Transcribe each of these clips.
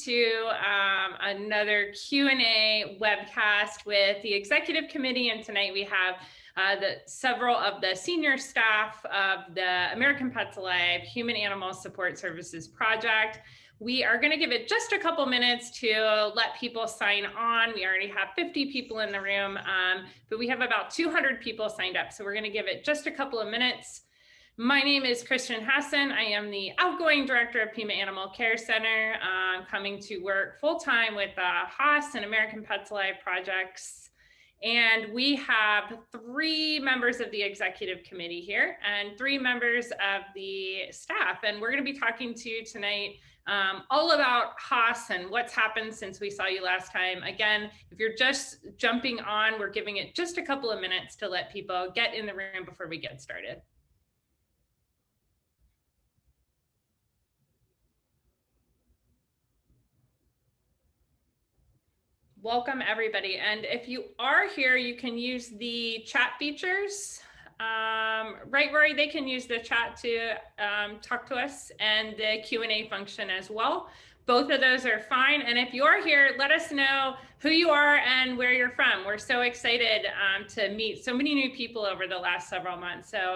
to another Q&A webcast with the Executive Committee, and tonight we have several of the senior staff of the American Pets Alive Human Animal Support Services Project. We are going to give it just a couple minutes to let people sign on. We already have 50 people in the room, but we have about 200 people signed up, so we're going to give it just a couple of minutes. My name is Kristen Hassan. I am the outgoing director of Pima Animal Care Center, coming to work full-time with HASS and American Pets Alive projects. And we have 3 members of the executive committee here and 3 members of the staff. And we're going to be talking to you tonight all about HASS and what's happened since we saw you last time. Again, if you're just jumping on, we're giving it just a couple of minutes to let people get in the room before we get started. Welcome everybody, and if you are here, you can use the chat features. Right, Rory, they can use the chat to talk to us, and the Q&A function as well. Both of those are fine, and if you're here, let us know who you are and where you're from. We're so excited to meet so many new people over the last several months, so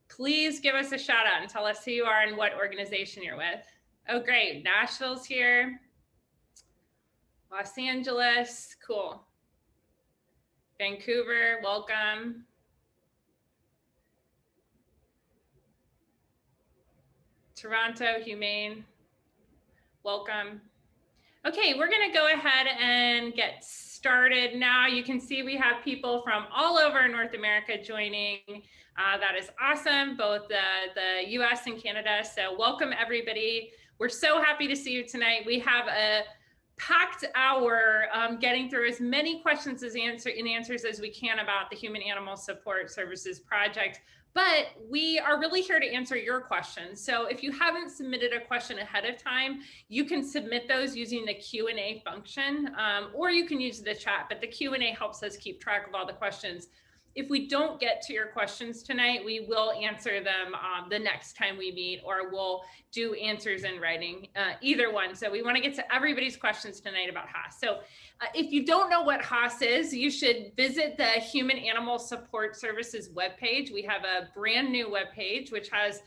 please give us a shout out and tell us who you are and what organization you're with. Oh great, Nashville's here. Los Angeles, cool. Vancouver, welcome. Toronto, Humane, welcome. Okay, we're gonna go ahead and get started now. You can see we have people from all over North America joining. That is awesome, both the US and Canada. So welcome everybody. We're so happy to see you tonight. We have a packed hour getting through as many questions and answers as we can about the Human Animal Support Services Project, but we are really here to answer your questions. So if you haven't submitted a question ahead of time, you can submit those using the Q&A function, or you can use the chat, but the Q&A helps us keep track of all the questions. If we don't get to your questions tonight, we will answer them the next time we meet, or we'll do answers in writing, either one. So we want to get to everybody's questions tonight about HASS. So if you don't know what HASS is, you should visit the Human Animal Support Services webpage. We have a brand new webpage, which has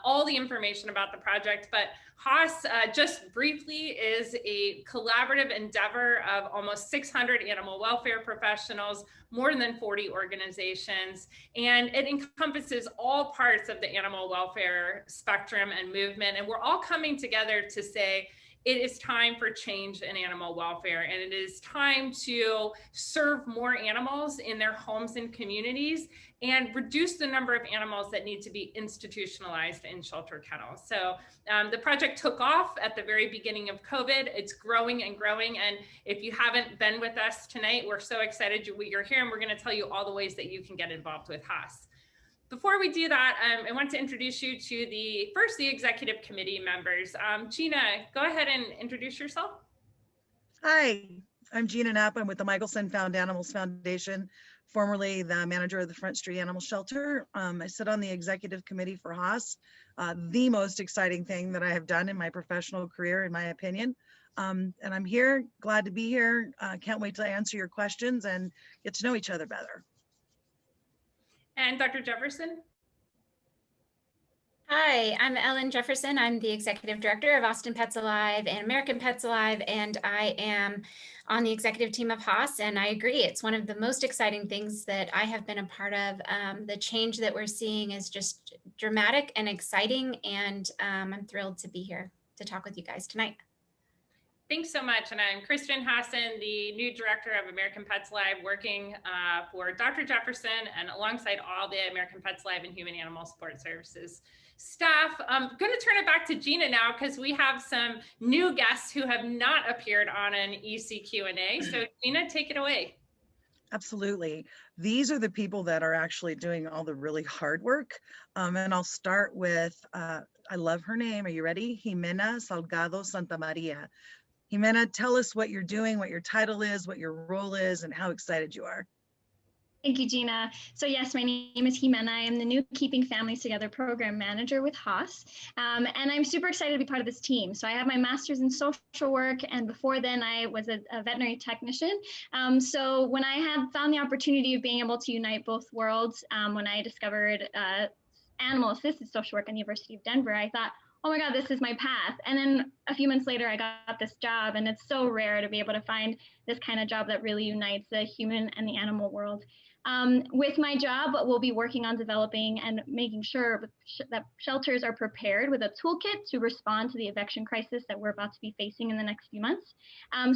all the information about the project, but HASS, just briefly, is a collaborative endeavor of almost 600 animal welfare professionals, more than 40 organizations, and it encompasses all parts of the animal welfare spectrum and movement, and we're all coming together to say, it is time for change in animal welfare, and it is time to serve more animals in their homes and communities and reduce the number of animals that need to be institutionalized in shelter kennels. So the project took off at the very beginning of COVID. It's growing and growing. And if you haven't been with us tonight, we're so excited you're here, and we're going to tell you all the ways that you can get involved with HASS. Before we do that, I want to introduce you to the executive committee members. Gina, go ahead and introduce yourself. Hi, I'm Gina Knapp. I'm with the Michelson Found Animals Foundation, formerly the manager of the Front Street Animal Shelter. I sit on the executive committee for HASS, the most exciting thing that I have done in my professional career, in my opinion. And I'm here, glad to be here. Can't wait to answer your questions and get to know each other better. And Dr. Jefferson? Hi, I'm Ellen Jefferson. I'm the Executive Director of Austin Pets Alive and American Pets Alive, and I am on the executive team of HASS, and I agree, it's one of the most exciting things that I have been a part of. The change that we're seeing is just dramatic and exciting, and I'm thrilled to be here to talk with you guys tonight. Thanks so much. And I'm Kristen Hassan, the new director of American Pets Alive, working for Dr. Jefferson and alongside all the American Pets Alive and Human Animal Support Services staff. I'm going to turn it back to Gina now because we have some new guests who have not appeared on an EC Q&A. So Gina, take it away. Absolutely. These are the people that are actually doing all the really hard work. And I'll start with, I love her name. Are you ready? Jimena Salgado Santa Maria. Jimena, tell us what you're doing, what your title is, what your role is, and how excited you are. Thank you, Gina. So yes, my name is Jimena. I am the new Keeping Families Together program manager with HASS. And I'm super excited to be part of this team. So I have my master's in social work, and before then I was a veterinary technician. So when I had found the opportunity of being able to unite both worlds, when I discovered animal assisted social work at the University of Denver, I thought, oh my God, this is my path. And then a few months later, I got this job, and it's so rare to be able to find this kind of job that really unites the human and the animal world. With my job, we'll be working on developing and making sure that shelters are prepared with a toolkit to respond to the eviction crisis that we're about to be facing in the next few months.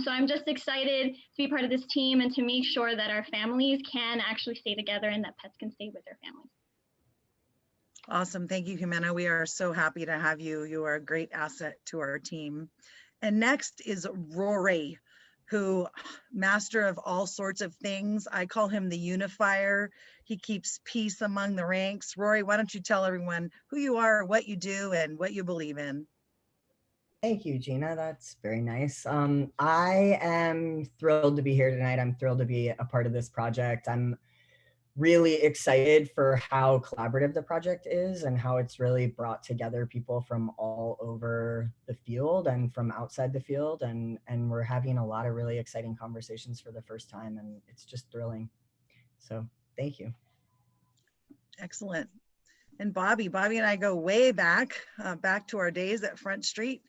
So I'm just excited to be part of this team and to make sure that our families can actually stay together and that pets can stay with their families. Awesome. Thank you, Jimena. We are so happy to have you. You are a great asset to our team. And next is Rory, who, master of all sorts of things. I call him the unifier. He keeps peace among the ranks. Rory, why don't you tell everyone who you are, what you do, and what you believe in? Thank you, Gina. That's very nice. I am thrilled to be here tonight. I'm thrilled to be a part of this project. I'm really excited for how collaborative the project is and how it's really brought together people from all over the field and from outside the field. And we're having a lot of really exciting conversations for the first time, and it's just thrilling. So thank you. Excellent. And Bobby and I go way back, back to our days at Front Street.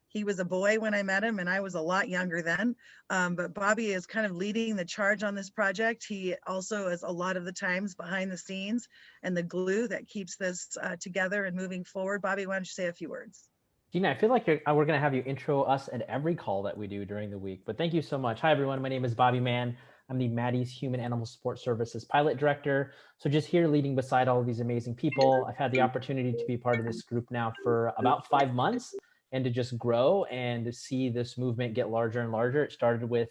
He was a boy when I met him, and I was a lot younger then. But Bobby is kind of leading the charge on this project. He also is a lot of the times behind the scenes and the glue that keeps this together and moving forward. Bobby, why don't you say a few words? Gina, I feel like we're going to have you intro us at every call that we do during the week, but thank you so much. Hi, everyone. My name is Bobby Mann. I'm the Maddie's Human Animal Support Services Pilot Director. So just here leading beside all of these amazing people. I've had the opportunity to be part of this group now for about 5 months and to just grow and to see this movement get larger and larger. It started with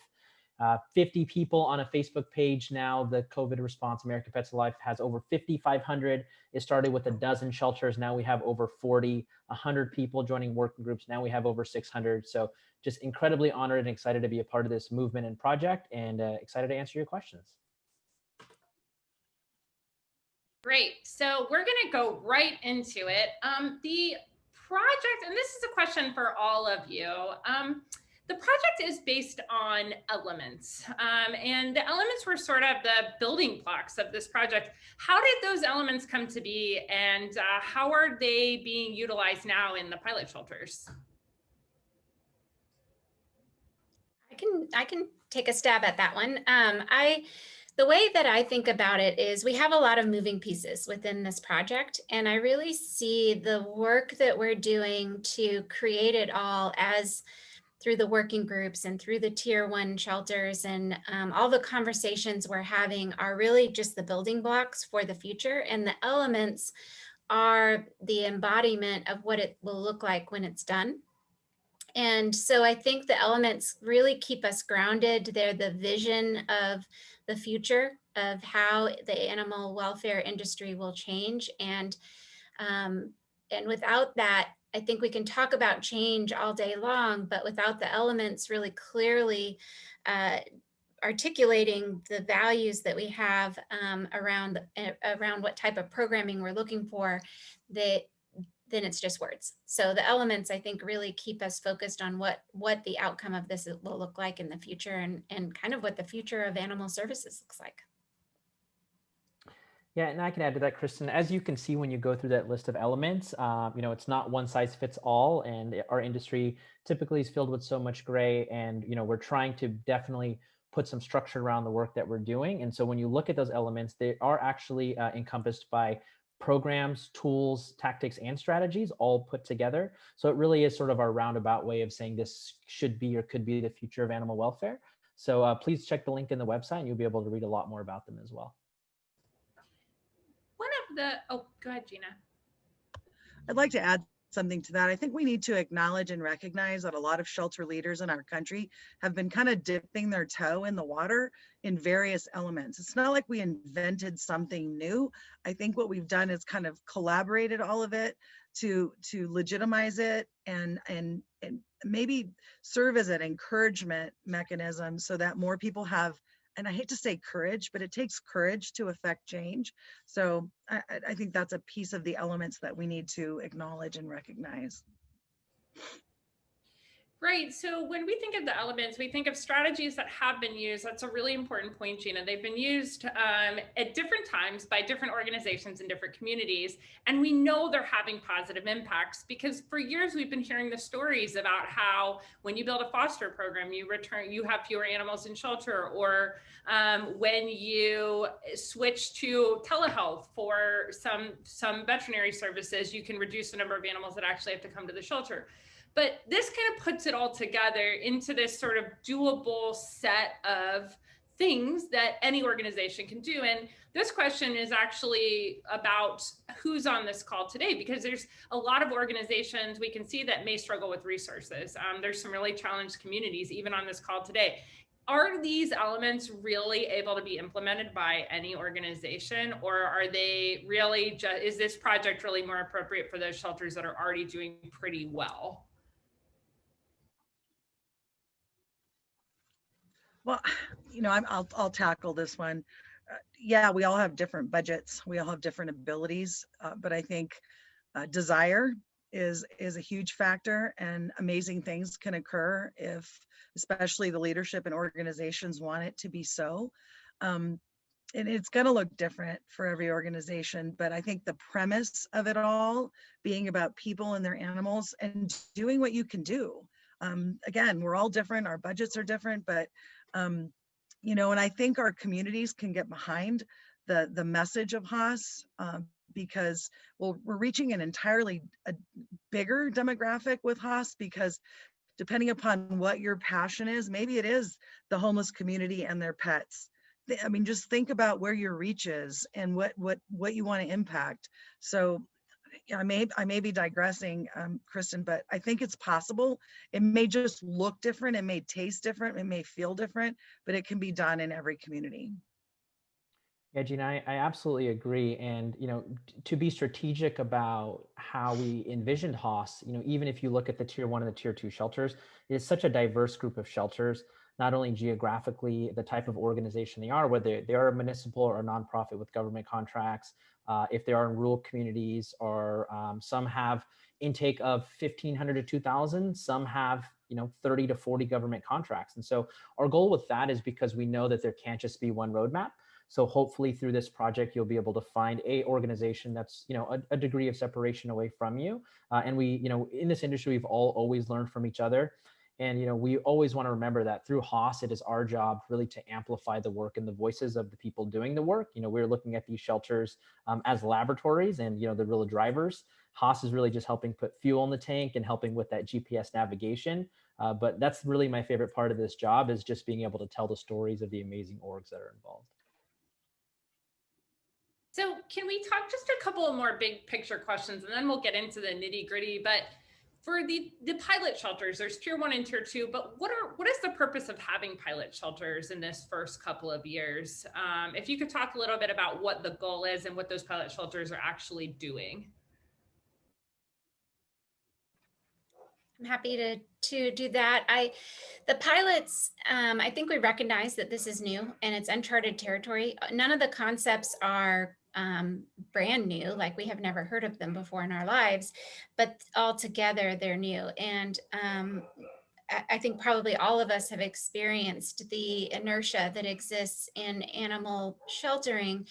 50 people on a Facebook page. Now the COVID response, American Pets Alive, has over 5,500. It started with a dozen shelters. Now we have over 40, 100 people joining working groups. Now we have over 600. So just incredibly honored and excited to be a part of this movement and project, and excited to answer your questions. Great. So we're going to go right into it. The project, and this is a question for all of you. The project is based on elements, and the elements were sort of the building blocks of this project. How did those elements come to be, and how are they being utilized now in the pilot shelters? I can take a stab at that one. The way that I think about it is we have a lot of moving pieces within this project, and I really see the work that we're doing to create it all as through the working groups and through the tier 1 shelters, and all the conversations we're having are really just the building blocks for the future, and the elements are the embodiment of what it will look like when it's done. And so I think the elements really keep us grounded. They're the vision of the future of how the animal welfare industry will change. And without that, I think we can talk about change all day long, but without the elements really clearly articulating the values that we have around what type of programming we're looking for, then it's just words. So the elements, I think, really keep us focused on what the outcome of this will look like in the future, and kind of what the future of animal services looks like. Yeah, and I can add to that, Kristen. As you can see when you go through that list of elements, it's not one size fits all, and our industry typically is filled with so much gray, and we're trying to definitely put some structure around the work that we're doing. And so when you look at those elements, they are actually encompassed by programs, tools, tactics, and strategies all put together. So it really is sort of our roundabout way of saying this should be or could be the future of animal welfare. So please check the link in the website, and you'll be able to read a lot more about them as well. Oh, go ahead, Gina. I'd like to add something to that. I think we need to acknowledge and recognize that a lot of shelter leaders in our country have been kind of dipping their toe in the water in various elements. It's not like we invented something new. I think what we've done is kind of collaborated all of it to legitimize it and maybe serve as an encouragement mechanism so that more people have and I hate to say courage, but it takes courage to affect change. So I think that's a piece of the elements that we need to acknowledge and recognize. Right. So when we think of the elements, we think of strategies that have been used. That's a really important point, Gina. They've been used at different times by different organizations in different communities. And we know they're having positive impacts because for years we've been hearing the stories about how when you build a foster program, you have fewer animals in shelter, or when you switch to telehealth for some veterinary services, you can reduce the number of animals that actually have to come to the shelter. But this kind of puts it all together into this sort of doable set of things that any organization can do. And this question is actually about who's on this call today, because there's a lot of organizations we can see that may struggle with resources. There's some really challenged communities even on this call today. Are these elements really able to be implemented by any organization, or are they really is this project really more appropriate for those shelters that are already doing pretty well? Well, I'll tackle this one. Yeah, we all have different budgets. We all have different abilities, but I think desire is a huge factor, and amazing things can occur if, especially the leadership and organizations want it to be so. And it's going to look different for every organization, but I think the premise of it all being about people and their animals and doing what you can do. Again, we're all different. Our budgets are different, but and I think our communities can get behind the message of HASS because, well, we're reaching an entirely bigger demographic with HASS, because depending upon what your passion is, maybe it is the homeless community and their pets. I mean, just think about where your reach is and what you want to impact. So I may be digressing, Kristen, but I think it's possible. It may just look different. It may taste different. It may feel different, but it can be done in every community. Yeah, Gina, I absolutely agree. And, to be strategic about how we envisioned HASS, even if you look at the tier 1 and the tier 2 shelters, it's such a diverse group of shelters, not only geographically, the type of organization they are, whether they are a municipal or a nonprofit with government contracts, if they are in rural communities, or some have intake of 1,500 to 2,000, some have 30 to 40 government contracts. And so our goal with that is because we know that there can't just be one roadmap. So hopefully through this project, you'll be able to find a organization that's, a degree of separation away from you. And we, in this industry, we've always learned from each other. And, we always want to remember that through HASS, it is our job really to amplify the work and the voices of the people doing the work. We're looking at these shelters as laboratories, and, the real drivers. HASS is really just helping put fuel in the tank and helping with that GPS navigation. But that's really my favorite part of this job, is just being able to tell the stories of the amazing orgs that are involved. So can we talk just a couple of more big picture questions, and then we'll get into the nitty gritty. But for the pilot shelters, there's tier 1 and tier 2, but what is the purpose of having pilot shelters in this first couple of years? If you could talk a little bit about what the goal is and what those pilot shelters are actually doing. I'm happy to do that. The pilots, I think we recognize that this is new and it's uncharted territory. None of the concepts are brand new, like we have never heard of them before in our lives, but altogether they're new. And I think probably all of us have experienced the inertia that exists in animal sheltering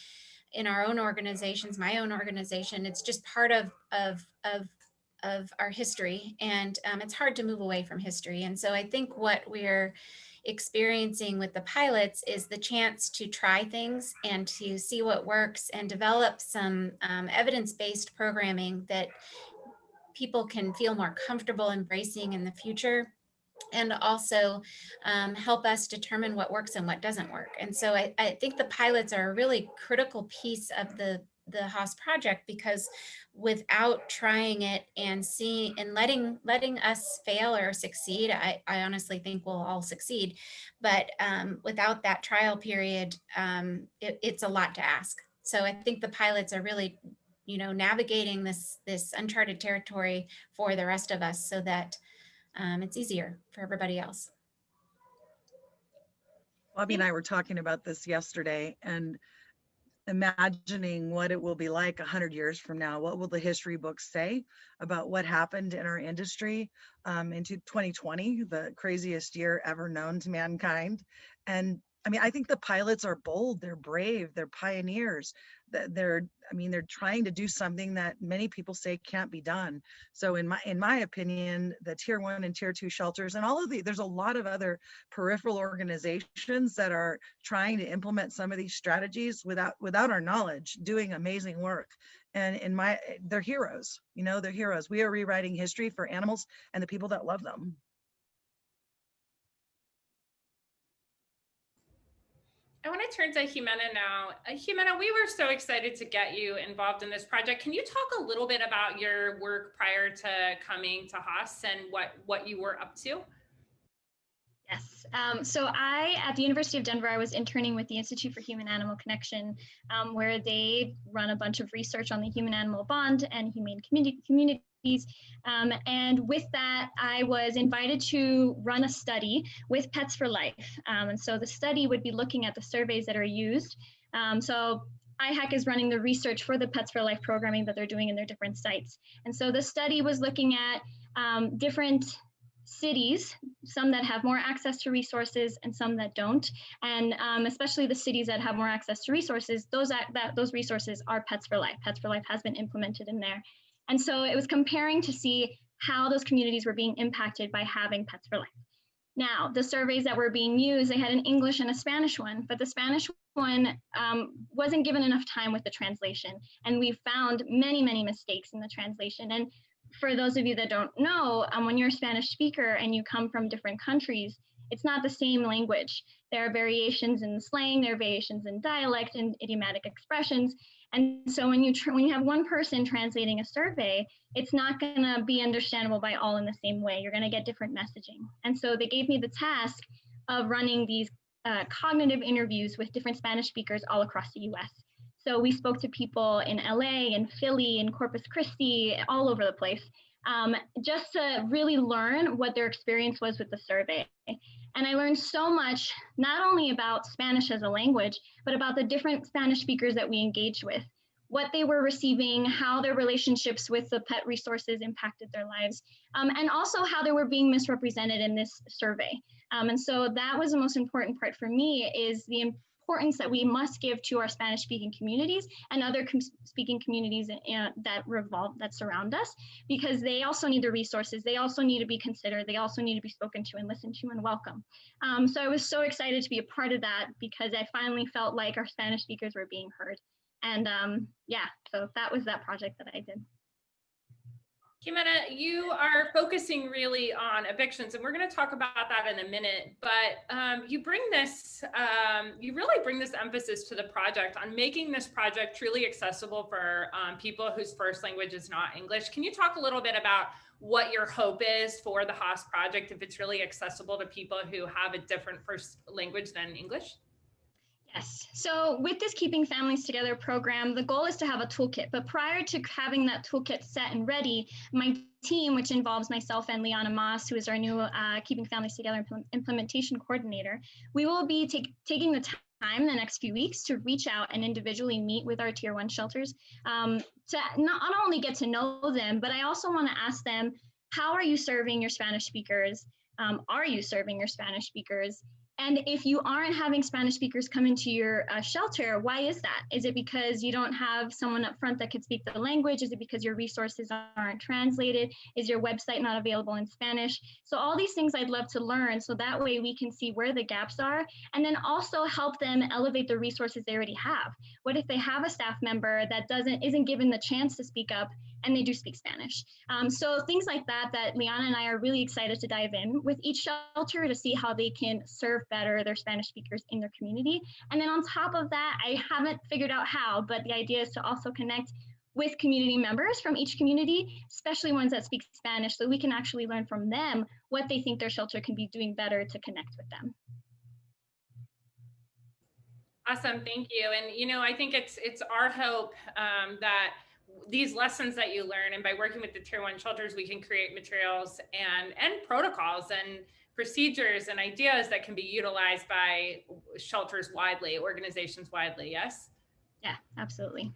in our own organizations, my own organization. It's just part of our history, and it's hard to move away from history. And so I think what we're experiencing with the pilots is the chance to try things and to see what works and develop some evidence-based programming that people can feel more comfortable embracing in the future, and also help us determine what works and what doesn't work. And so I think the pilots are a really critical piece of the HASS project, because without trying it and seeing and letting us fail or succeed, I honestly think we'll all succeed. But without that trial period, it's a lot to ask. So I think the pilots are really, navigating this uncharted territory for the rest of us, so that it's easier for everybody else. Bobby and I were talking about this yesterday and imagining what it will be like 100 years from now. What will the history books say about what happened in our industry into 2020, the craziest year ever known to mankind? And I mean, I think the pilots are bold, they're brave, they're pioneers. They're trying to do something that many people say can't be done. So in my opinion, the tier 1 and tier 2 shelters and all of there's a lot of other peripheral organizations that are trying to implement some of these strategies without our knowledge, doing amazing work. And they're heroes, they're heroes. We are rewriting history for animals and the people that love them. I want to turn to Jimena now. Jimena, we were so excited to get you involved in this project. Can you talk a little bit about your work prior to coming to HASS and what you were up to? Yes. So at the University of Denver, I was interning with the Institute for Human-Animal Connection, where they run a bunch of research on the human-animal bond and humane communities. And with that, I was invited to run a study with Pets for Life. And so the study would be looking at the surveys that are used. So IHAC is running the research for the Pets for Life programming that they're doing in their different sites. And so the study was looking at different cities, some that have more access to resources and some that don't. And especially the cities that have more access to resources, those resources are Pets for Life. Pets for Life has been implemented in there. And so it was comparing to see how those communities were being impacted by having Pets for Life. Now, the surveys that were being used, they had an English and a Spanish one, but the Spanish one wasn't given enough time with the translation. And we found many, many mistakes in the translation. And for those of you that don't know, when you're a Spanish speaker and you come from different countries, it's not the same language. There are variations in slang, there are variations in dialect and idiomatic expressions. And so when you have one person translating a survey, it's not going to be understandable by all in the same way. You're going to get different messaging. And so they gave me the task of running these cognitive interviews with different Spanish speakers all across the US. So we spoke to people in LA, in Philly, in Corpus Christi, all over the place, just to really learn what their experience was with the survey. And I learned so much, not only about Spanish as a language, but about the different Spanish speakers that we engaged with, what they were receiving, how their relationships with the pet resources impacted their lives, and also how they were being misrepresented in this survey. And so that was the most important part for me, is the importance that we must give to our Spanish speaking communities and other speaking communities that surround us, because they also need the resources. They also need to be considered. They also need to be spoken to and listened to and welcome. So I was so excited to be a part of that, because I finally felt like our Spanish speakers were being heard. And yeah, so that was that project that I did. Jimena, you are focusing really on evictions, and we're going to talk about that in a minute, but you really bring this emphasis to the project on making this project truly accessible for people whose first language is not English. Can you talk a little bit about what your hope is for the HASS project, if it's really accessible to people who have a different first language than English? Yes. So with this Keeping Families Together program, the goal is to have a toolkit. But prior to having that toolkit set and ready, my team, which involves myself and Liana Moss, who is our new Keeping Families Together implementation coordinator, we will be taking the time the next few weeks to reach out and individually meet with our tier 1 shelters to not only get to know them, but I also want to ask them, how are you serving your Spanish speakers? Are you serving your Spanish speakers? And if you aren't having Spanish speakers come into your shelter, why is that? Is it because you don't have someone up front that could speak the language? Is it because your resources aren't translated? Is your website not available in Spanish? So all these things I'd love to learn, so that way we can see where the gaps are, and then also help them elevate the resources they already have. What if they have a staff member that isn't given the chance to speak up and they do speak Spanish? So things like that Liana and I are really excited to dive in with each shelter to see how they can serve better their Spanish speakers in their community. And then on top of that, I haven't figured out how, but the idea is to also connect with community members from each community, especially ones that speak Spanish, so we can actually learn from them what they think their shelter can be doing better to connect with them. Awesome, thank you. And I think it's our hope that these lessons that you learn, and by working with the tier 1 shelters, we can create materials and protocols and procedures and ideas that can be utilized by shelters widely, organizations widely. Yes? Yeah, absolutely.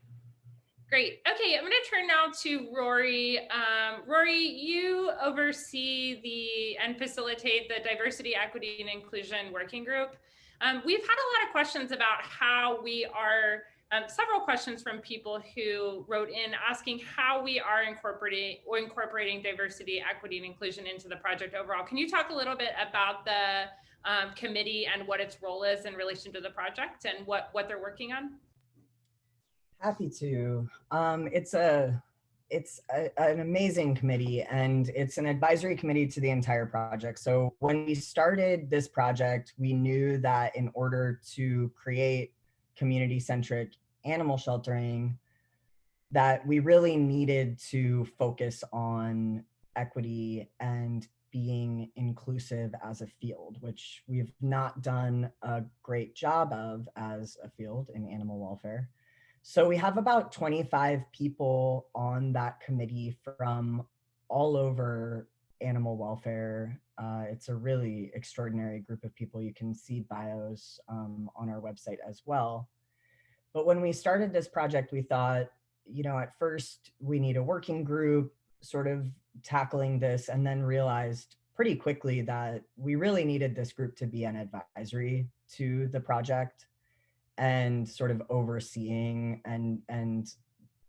Great. Okay, I'm going to turn now to Rory. Rory, you oversee and facilitate the Diversity, Equity, and Inclusion Working Group. We've had a lot of questions about how we are, several questions from people who wrote in asking how we are incorporating diversity, equity, and inclusion into the project overall. Can you talk a little bit about the committee and what its role is in relation to the project and what they're working on? Happy to. It's an amazing committee, and it's an advisory committee to the entire project. So when we started this project, we knew that in order to create community-centric animal sheltering, that we really needed to focus on equity and being inclusive as a field, which we've not done a great job of as a field in animal welfare. So we have about 25 people on that committee from all over animal welfare. It's a really extraordinary group of people. You can see bios on our website as well. But when we started this project, we thought, at first we need a working group sort of tackling this, and then realized pretty quickly that we really needed this group to be an advisory to the project and sort of overseeing and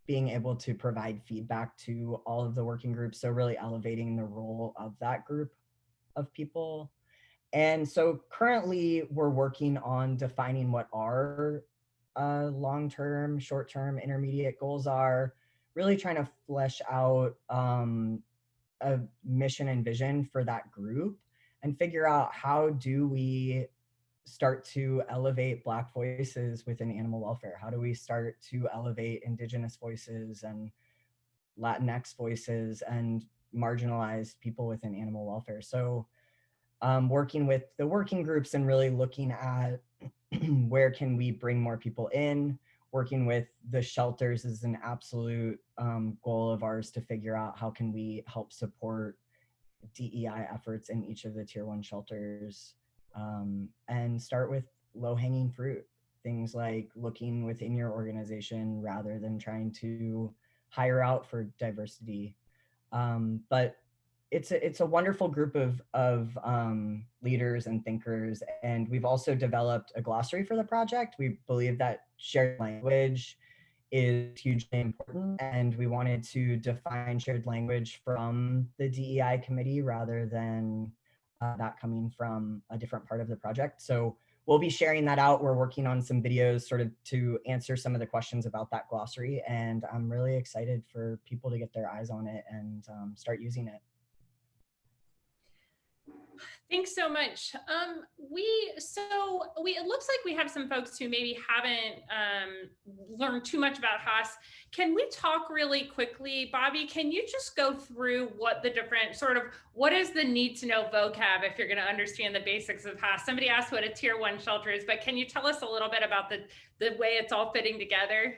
being able to provide feedback to all of the working groups. So really elevating the role of that group of people. And so currently we're working on defining what our long-term, short-term, intermediate goals are, really trying to flesh out a mission and vision for that group and figure out how do we start to elevate Black voices within animal welfare? How do we start to elevate Indigenous voices and Latinx voices and marginalized people within animal welfare? So working with the working groups and really looking at where can we bring more people in. Working with the shelters is an absolute goal of ours to figure out how can we help support DEI efforts in each of the tier 1 shelters. And start with low-hanging fruit, things like looking within your organization rather than trying to hire out for diversity. But it's a wonderful group of leaders and thinkers, and we've also developed a glossary for the project. We believe that shared language is hugely important, and we wanted to define shared language from the DEI committee rather than that coming from a different part of the project. So we'll be sharing that out. We're working on some videos sort of to answer some of the questions about that glossary. And I'm really excited for people to get their eyes on it and start using it. Thanks so much. It looks like we have some folks who maybe haven't learned too much about HASS. Can we talk really quickly, Bobby? Can you just go through what the different what is the need to know vocab if you're going to understand the basics of HASS? Somebody asked what a tier 1 shelter is, but can you tell us a little bit about the way it's all fitting together?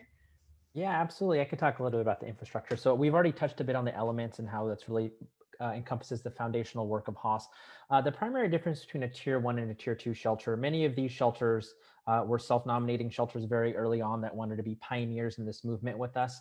Yeah, absolutely. I could talk a little bit about the infrastructure. So we've already touched a bit on the elements and how that's really encompasses the foundational work of HASS. The primary difference between a tier 1 and a tier 2 shelter, many of these shelters were self-nominating shelters very early on that wanted to be pioneers in this movement with us.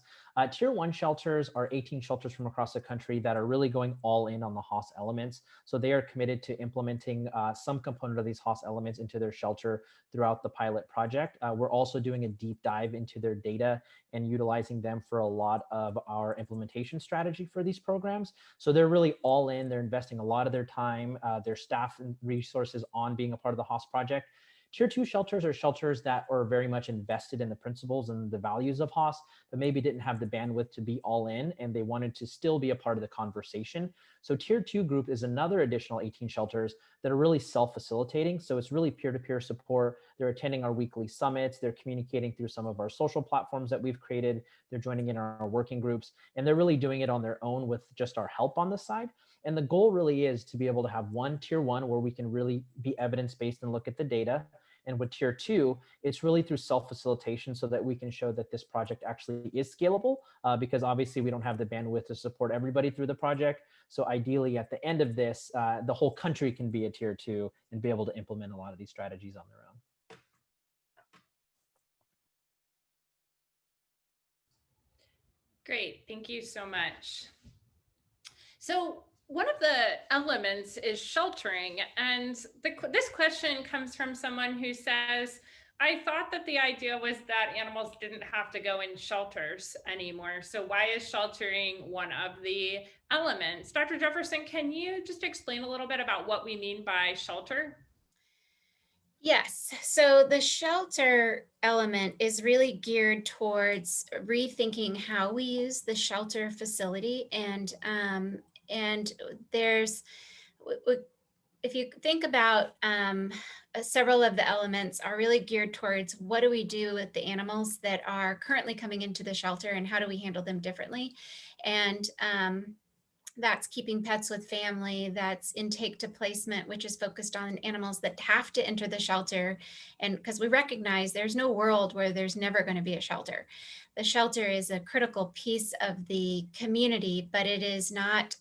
Tier 1 shelters are 18 shelters from across the country that are really going all in on the HASS elements. So they are committed to implementing some component of these HASS elements into their shelter throughout the pilot project. We're also doing a deep dive into their data and utilizing them for a lot of our implementation strategy for these programs. So they're really all in. They're investing a lot of their time, their staff and resources on being a part of the HASS project. Tier 2 shelters are shelters that are very much invested in the principles and the values of HASS, but maybe didn't have the bandwidth to be all in, and they wanted to still be a part of the conversation. So Tier 2 group is another additional 18 shelters that are really self-facilitating. So it's really peer-to-peer support. They're attending our weekly summits. They're communicating through some of our social platforms that we've created. They're joining in our working groups, and they're really doing it on their own with just our help on the side. And the goal really is to be able to have one tier 1 where we can really be evidence-based and look at the data. And with tier 2, it's really through self-facilitation so that we can show that this project actually is scalable, because obviously we don't have the bandwidth to support everybody through the project. So ideally at the end of this, the whole country can be a tier 2 and be able to implement a lot of these strategies on their own. Great, thank you so much. So one of the elements is sheltering, and this question comes from someone who says, I thought that the idea was that animals didn't have to go in shelters anymore. So why is sheltering one of the elements? Dr. Jefferson, can you just explain a little bit about what we mean by shelter? Yes. So the shelter element is really geared towards rethinking how we use the shelter facility. And there's, if you think about several of the elements are really geared towards what do we do with the animals that are currently coming into the shelter and how do we handle them differently? And that's keeping pets with family, that's intake to placement, which is focused on animals that have to enter the shelter. And because we recognize there's no world where there's never going to be a shelter. The shelter is a critical piece of the community, but it is not,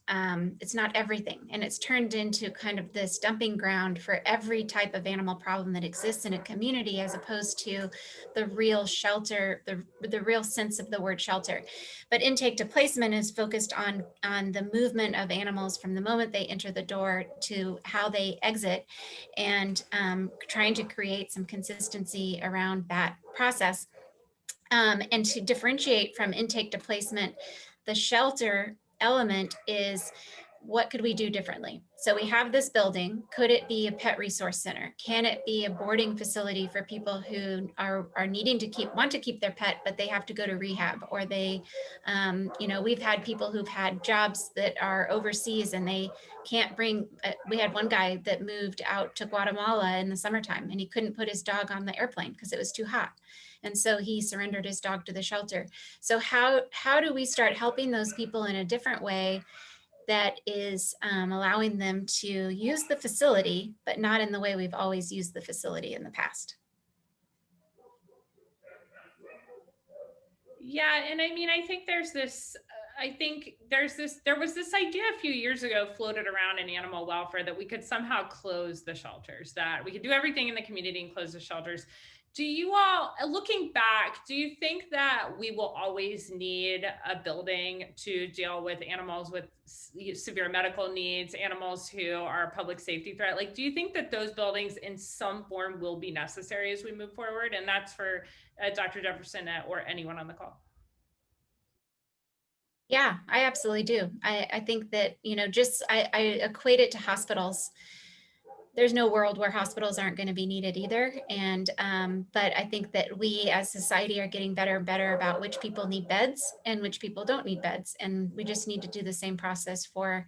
it's not everything. And it's turned into kind of this dumping ground for every type of animal problem that exists in a community, as opposed to the real shelter, the real sense of the word shelter. But intake to placement is focused on the movement of animals from the moment they enter the door to how they exit, and trying to create some consistency around that process. And to differentiate from intake to placement, the shelter element is what could we do differently? So we have this building. Could it be a pet resource center? Can it be a boarding facility for people who are needing to want to keep their pet, but they have to go to rehab, or they, we've had people who've had jobs that are overseas and they can't bring, we had one guy that moved out to Guatemala in the summertime and he couldn't put his dog on the airplane because it was too hot. And so he surrendered his dog to the shelter. So how do we start helping those people in a different way that is allowing them to use the facility, but not in the way we've always used the facility in the past? Yeah, and I mean, I think there was this idea a few years ago floated around in animal welfare that we could somehow close the shelters, that we could do everything in the community and close the shelters. Do you all, looking back, do you think that we will always need a building to deal with animals with severe medical needs, animals who are a public safety threat? Like, do you think that those buildings in some form will be necessary as we move forward? And that's for Dr. Jefferson or anyone on the call. Yeah, I absolutely do. I think that, I equate it to hospitals. There's no world where hospitals aren't going to be needed either. And, but I think that we as society are getting better and better about which people need beds and which people don't need beds. And we just need to do the same process for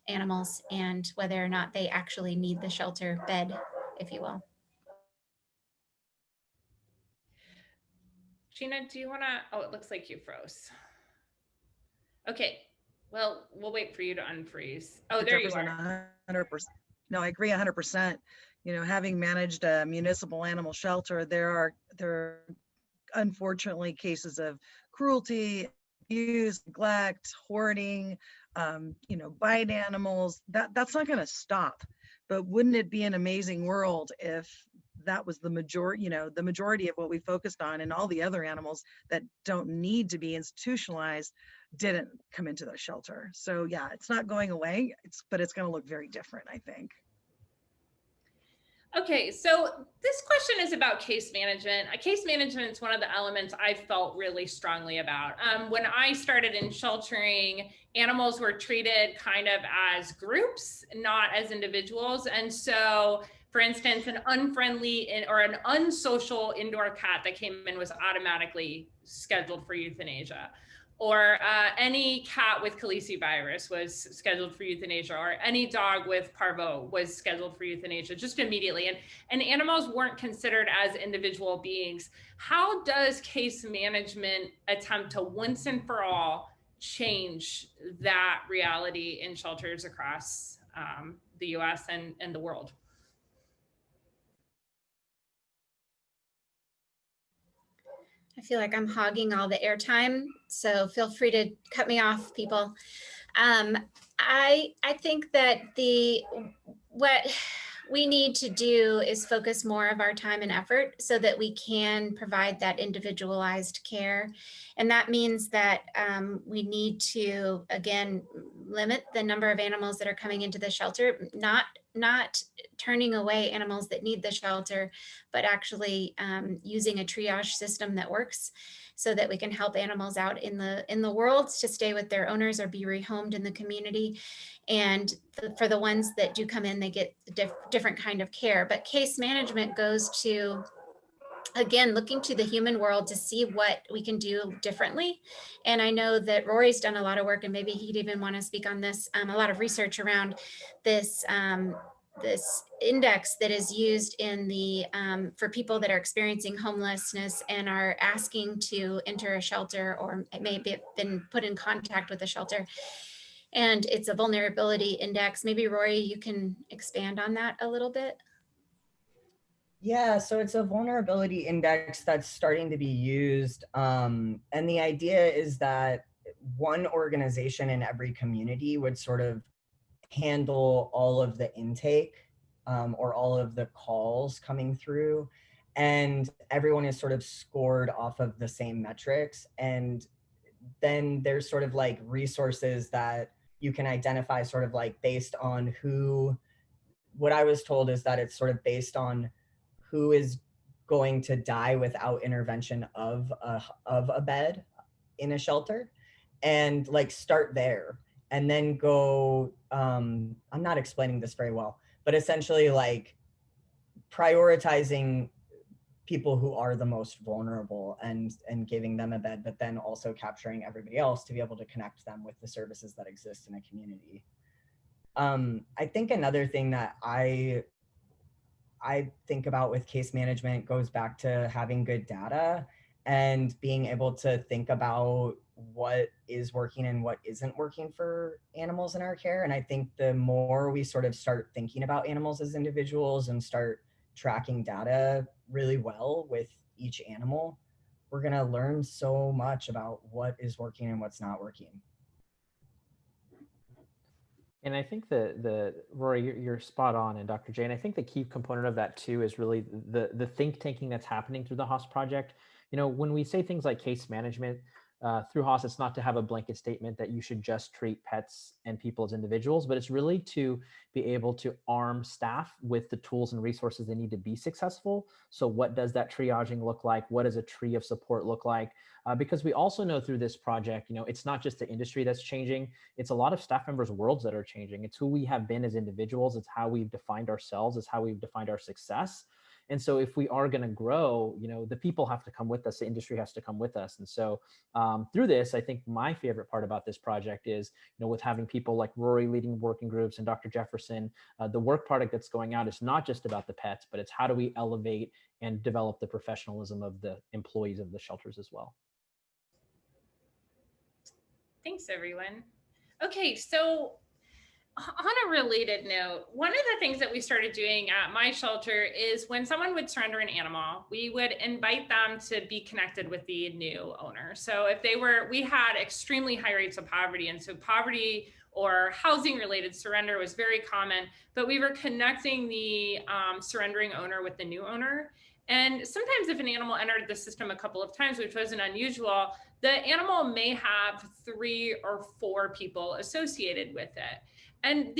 animals and whether or not they actually need the shelter bed, if you will. Gina, do you want to, oh, it looks like you froze. Okay, well, we'll wait for you to unfreeze. Oh, there you are. 100%. No, I agree 100%. Having managed a municipal animal shelter, there are unfortunately cases of cruelty, abuse, neglect, hoarding, bite animals. That's not going to stop. But wouldn't it be an amazing world if that was the majority of what we focused on, and all the other animals that don't need to be institutionalized didn't come into the shelter. So yeah, it's not going away, but it's going to look very different, I think. Okay, so this question is about case management. Case management is one of the elements I felt really strongly about. When I started in sheltering, animals were treated kind of as groups, not as individuals. And so, for instance, an unfriendly or an unsocial indoor cat that came in was automatically scheduled for euthanasia. Or any cat with calicivirus was scheduled for euthanasia, or any dog with parvo was scheduled for euthanasia just immediately. And animals weren't considered as individual beings. How does case management attempt to once and for all change that reality in shelters across the US and the world? feel like I'm hogging all the airtime, so feel free to cut me off, people. I think that what we need to do is focus more of our time and effort so that we can provide that individualized care. And that means that we need to, again, limit the number of animals that are coming into the shelter, not turning away animals that need the shelter, but actually using a triage system that works so that we can help animals out in the world to stay with their owners or be rehomed in the community. And for the ones that do come in, they get different kind of care. But case management goes to, again, looking to the human world to see what we can do differently. And I know that Rory's done a lot of work, and maybe he'd even want to speak on this, a lot of research around this this index that is used in the for people that are experiencing homelessness and are asking to enter a shelter or maybe have been put in contact with a shelter. And it's a vulnerability index. Maybe Rory, you can expand on that a little bit. Yeah, so it's a vulnerability index that's starting to be used. And the idea is that one organization in every community would sort of handle all of the intake or all of the calls coming through. And everyone is sort of scored off of the same metrics. And then there's sort of like resources that you can identify sort of like based on who, what I was told is that it's sort of based on who is going to die without intervention of a bed in a shelter, and like start there and then go, I'm not explaining this very well, but essentially like prioritizing people who are the most vulnerable and giving them a bed, but then also capturing everybody else to be able to connect them with the services that exist in a community. I think another thing that I think about with case management goes back to having good data and being able to think about what is working and what isn't working for animals in our care. And I think the more we sort of start thinking about animals as individuals and start tracking data really well with each animal, we're going to learn so much about what is working and what's not working. And I think the Rory, you're spot on, and Dr. Jane, I think the key component of that too is really the think tanking that's happening through the HASS project. You know, when we say things like case management through HASS, it's not to have a blanket statement that you should just treat pets and people as individuals, but it's really to be able to arm staff with the tools and resources they need to be successful. So what does that triaging look like? What does a tree of support look like? Because we also know through this project, you know, it's not just the industry that's changing. It's a lot of staff members' worlds that are changing. It's who we have been as individuals. It's how we've defined ourselves. It's how we've defined our success. And so if we are going to grow, you know, the people have to come with us. The industry has to come with us. And so through this, I think my favorite part about this project is, you know, with having people like Rory leading working groups and Dr. Jefferson, the work product that's going out is not just about the pets, but it's how do we elevate and develop the professionalism of the employees of the shelters as well. Thanks, everyone. Okay, so on a related note, one of the things that we started doing at my shelter is when someone would surrender an animal, we would invite them to be connected with the new owner. So if they were, we had extremely high rates of poverty, and so poverty or housing related surrender was very common, but we were connecting the surrendering owner with the new owner. And sometimes if an animal entered the system a couple of times, which wasn't unusual, the animal may have 3 or 4 people associated with it. And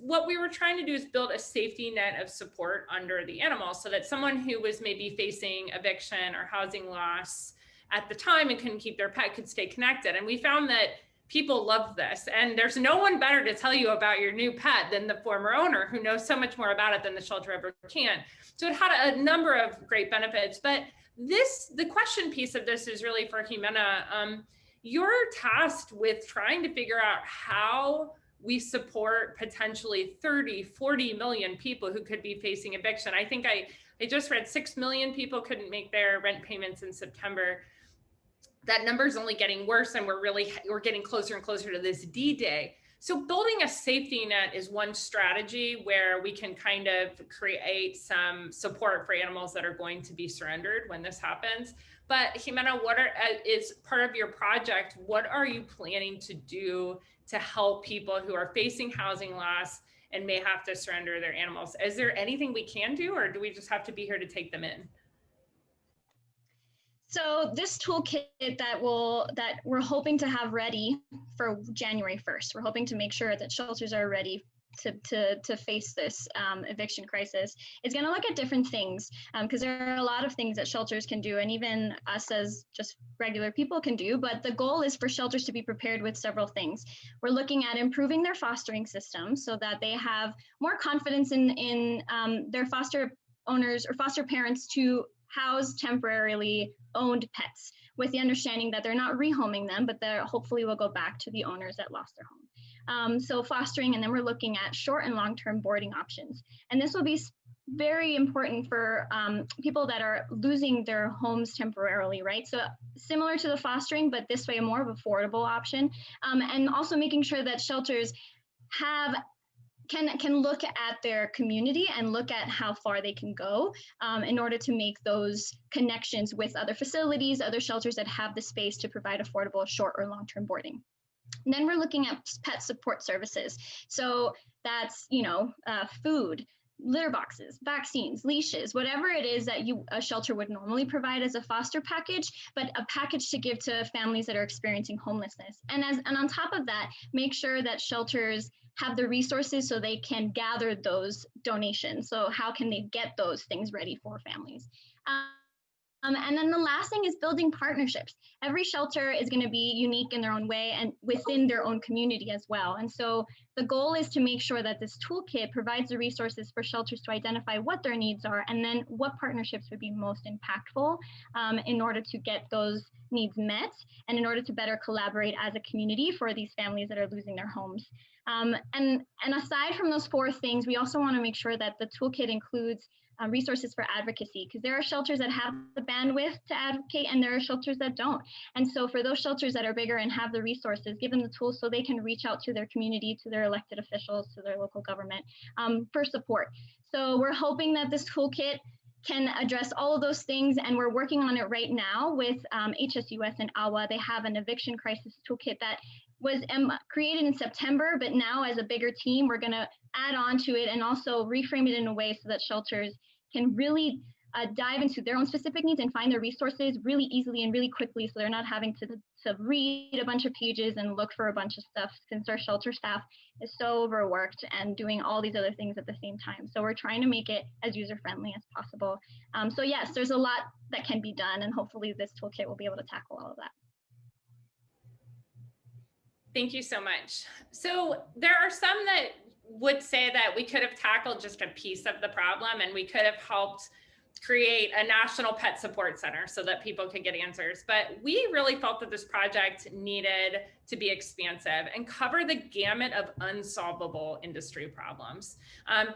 what we were trying to do is build a safety net of support under the animal so that someone who was maybe facing eviction or housing loss at the time and couldn't keep their pet could stay connected. And we found that people love this. And there's no one better to tell you about your new pet than the former owner, who knows so much more about it than the shelter ever can. So it had a number of great benefits. But the question piece of this is really for Jimena. You're tasked with trying to figure out how we support potentially 30, 40 million people who could be facing eviction. I think I just read 6 million people couldn't make their rent payments in September. That number is only getting worse, and we're getting closer and closer to this D-Day. So building a safety net is one strategy where we can kind of create some support for animals that are going to be surrendered when this happens. But Jimena, what is part of your project? What are you planning to do to help people who are facing housing loss and may have to surrender their animals? Is there anything we can do, or do we just have to be here to take them in? So this toolkit that we're hoping to have ready for January 1st, we're hoping to make sure that shelters are ready to face this eviction crisis. Is going to look at different things because there are a lot of things that shelters can do, and even us as just regular people can do. But the goal is for shelters to be prepared with several things. We're looking at improving their fostering system so that they have more confidence in their foster owners or foster parents to house temporarily owned pets, with the understanding that they're not rehoming them, but they hopefully will go back to the owners that lost their home. So fostering, and then we're looking at short and long-term boarding options. And this will be very important for people that are losing their homes temporarily, right? So similar to the fostering, but this way a more of affordable option. And also making sure that shelters can look at their community and look at how far they can go in order to make those connections with other facilities, other shelters that have the space to provide affordable short or long-term boarding. And then we're looking at pet support services. So that's, food, litter boxes, vaccines, leashes, whatever it is that a shelter would normally provide as a foster package, but a package to give to families that are experiencing homelessness. And on top of that, make sure that shelters have the resources so they can gather those donations. So how can they get those things ready for families? And then the last thing is building partnerships. Every shelter is going to be unique in their own way and within their own community as well. And so the goal is to make sure that this toolkit provides the resources for shelters to identify what their needs are and then what partnerships would be most impactful in order to get those needs met and in order to better collaborate as a community for these families that are losing their homes. And aside from those four things, we also want to make sure that the toolkit includes resources for advocacy, because there are shelters that have the bandwidth to advocate and there are shelters that don't. And so for those shelters that are bigger and have the resources, give them the tools so they can reach out to their community, to their elected officials, to their local government for support. So we're hoping that this toolkit can address all of those things, and we're working on it right now with HSUS and AWA. They have an eviction crisis toolkit that was created in September, but now as a bigger team, we're going to add on to it and also reframe it in a way so that shelters can really dive into their own specific needs and find their resources really easily and really quickly, so they're not having to read a bunch of pages and look for a bunch of stuff, since our shelter staff is so overworked and doing all these other things at the same time. So we're trying to make it as user-friendly as possible. So yes, there's a lot that can be done, and hopefully this toolkit will be able to tackle all of that. Thank you so much. So there are some that would say that we could have tackled just a piece of the problem and we could have helped create a national pet support center so that people could get answers. But we really felt that this project needed to be expansive and cover the gamut of unsolvable industry problems.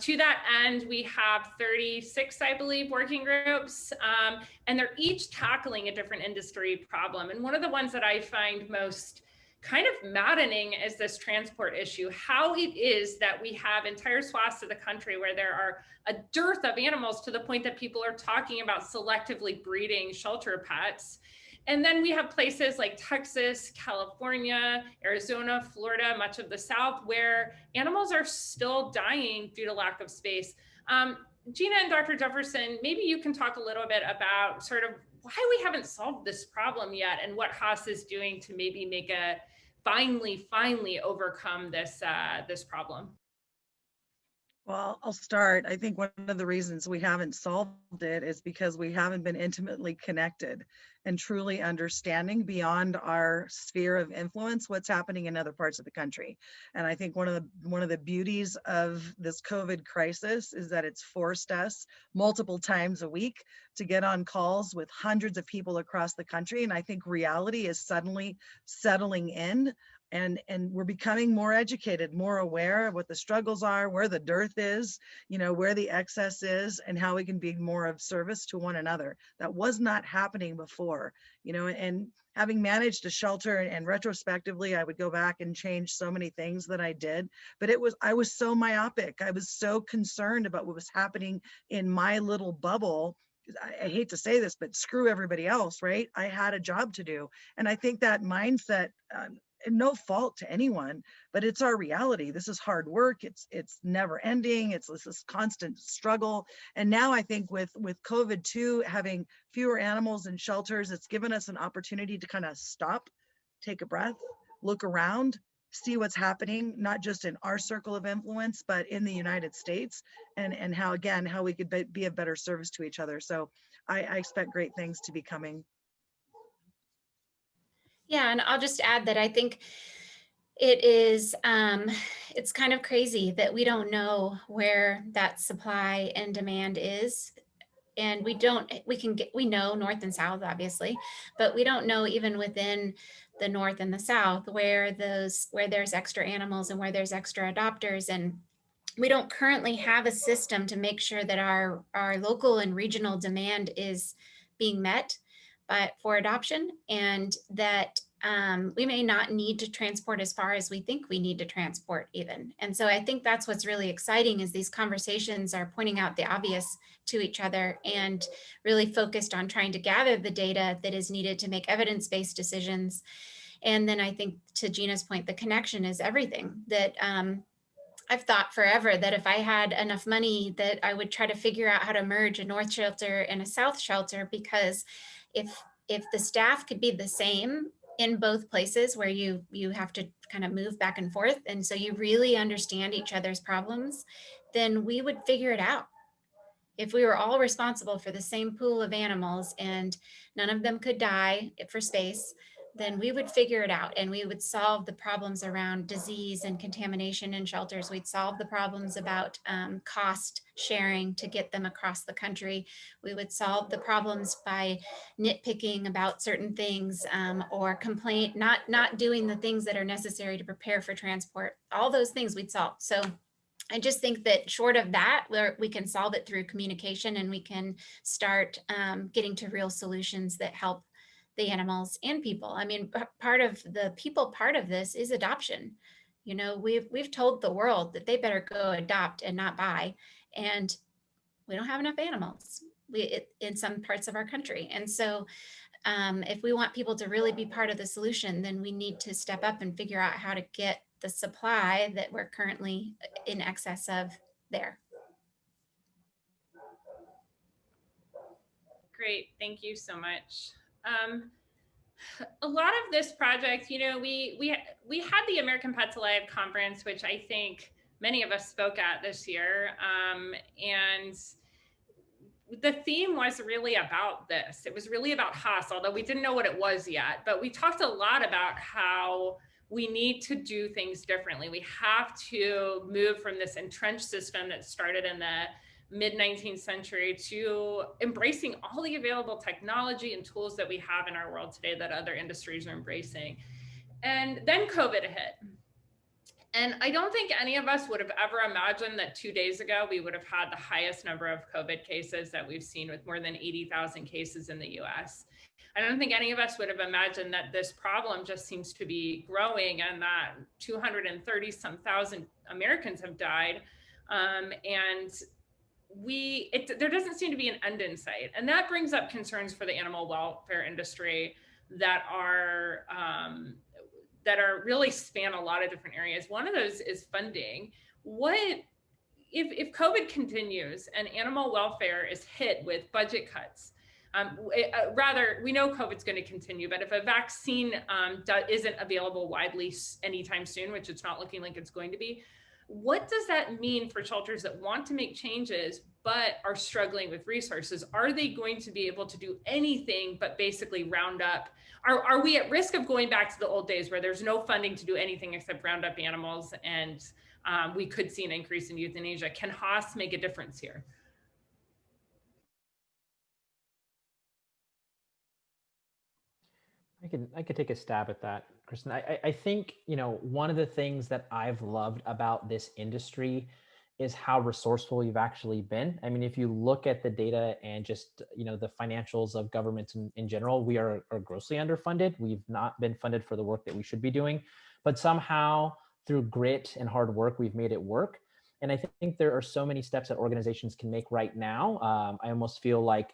To that end, we have 36, I believe, working groups, and they're each tackling a different industry problem. And one of the ones that I find most kind of maddening is this transport issue, how it is that we have entire swaths of the country where there are a dearth of animals to the point that people are talking about selectively breeding shelter pets. And then we have places like Texas, California, Arizona, Florida, much of the South, where animals are still dying due to lack of space. Gina and Dr. Jefferson, maybe you can talk a little bit about sort of why we haven't solved this problem yet and what HASS is doing to maybe make a finally overcome this problem. Well, I'll start. I think one of the reasons we haven't solved it is because we haven't been intimately connected and truly understanding beyond our sphere of influence what's happening in other parts of the country. And I think one of the beauties of this COVID crisis is that it's forced us multiple times a week to get on calls with hundreds of people across the country. And I think reality is suddenly settling in. And we're becoming more educated, more aware of what the struggles are, where the dearth is, where the excess is, and how we can be more of service to one another. That was not happening before, and having managed a shelter and retrospectively, I would go back and change so many things that I did, but I was so myopic. I was so concerned about what was happening in my little bubble I hate to say this, but screw everybody else, right? I had a job to do. And I think that mindset, and no fault to anyone, but it's our reality. This is hard work. It's never ending. It's this constant struggle. And now I think with COVID too, having fewer animals in shelters, it's given us an opportunity to kind of stop, take a breath, look around, see what's happening, not just in our circle of influence, but in the United States, and how, again, how we could be a better service to each other. So I expect great things to be coming. Yeah, and I'll just add that I think it is, it's kind of crazy that we don't know where that supply and demand is. And we know north and south, obviously, but we don't know even within the north and the south where there's extra animals and where there's extra adopters. And we don't currently have a system to make sure that our local and regional demand is being met for adoption, and that we may not need to transport as far as we think we need to transport even. And so I think that's what's really exciting, is these conversations are pointing out the obvious to each other and really focused on trying to gather the data that is needed to make evidence-based decisions. And then I think, to Gina's point, the connection is everything. That I've thought forever that if I had enough money, that I would try to figure out how to merge a north shelter and a south shelter, because if the staff could be the same in both places, where you have to kind of move back and forth, and so you really understand each other's problems, then we would figure it out. If we were all responsible for the same pool of animals and none of them could die for space, then we would figure it out, and we would solve the problems around disease and contamination in shelters. We'd solve the problems about cost sharing to get them across the country. We would solve the problems by nitpicking about certain things, or not doing the things that are necessary to prepare for transport. All those things we'd solve. So I just think that short of that, we can solve it through communication, and we can start getting to real solutions that help the animals and people. I mean, part of the people part of this is adoption. You know, we've told the world that they better go adopt and not buy, and we don't have enough animals in some parts of our country. And so if we want people to really be part of the solution, then we need to step up and figure out how to get the supply that we're currently in excess of there. Great, thank you so much. A lot of this project, you know, we had the American Pets Alive conference, which I think many of us spoke at this year, and the theme was really about this. It was really about HASS, although we didn't know what it was yet, but we talked a lot about how we need to do things differently. We have to move from this entrenched system that started in the mid-19th century to embracing all the available technology and tools that we have in our world today that other industries are embracing. And then COVID hit. And I don't think any of us would have ever imagined that 2 days ago, we would have had the highest number of COVID cases that we've seen, with more than 80,000 cases in the US. I don't think any of us would have imagined that this problem just seems to be growing, and that 230 some thousand Americans have died. And there doesn't seem to be an end in sight. And that brings up concerns for the animal welfare industry that are really span a lot of different areas. One of those is funding. What if COVID continues and animal welfare is hit with budget cuts? Rather, we know COVID's going to continue, but if a vaccine isn't available widely anytime soon, which it's not looking like it's going to be, what does that mean for shelters that want to make changes but are struggling with resources? Are they going to be able to do anything but basically round up? Are we at risk of going back to the old days where there's no funding to do anything except round up animals, and we could see an increase in euthanasia? Can HASS make a difference here? I could take a stab at that, Kristen. I think, you know, one of the things that I've loved about this industry is how resourceful you've actually been. I mean, if you look at the data and just, you know, the financials of governments in general, we are grossly underfunded. We've not been funded for the work that we should be doing, but somehow through grit and hard work, we've made it work. And I think there are so many steps that organizations can make right now. I almost feel like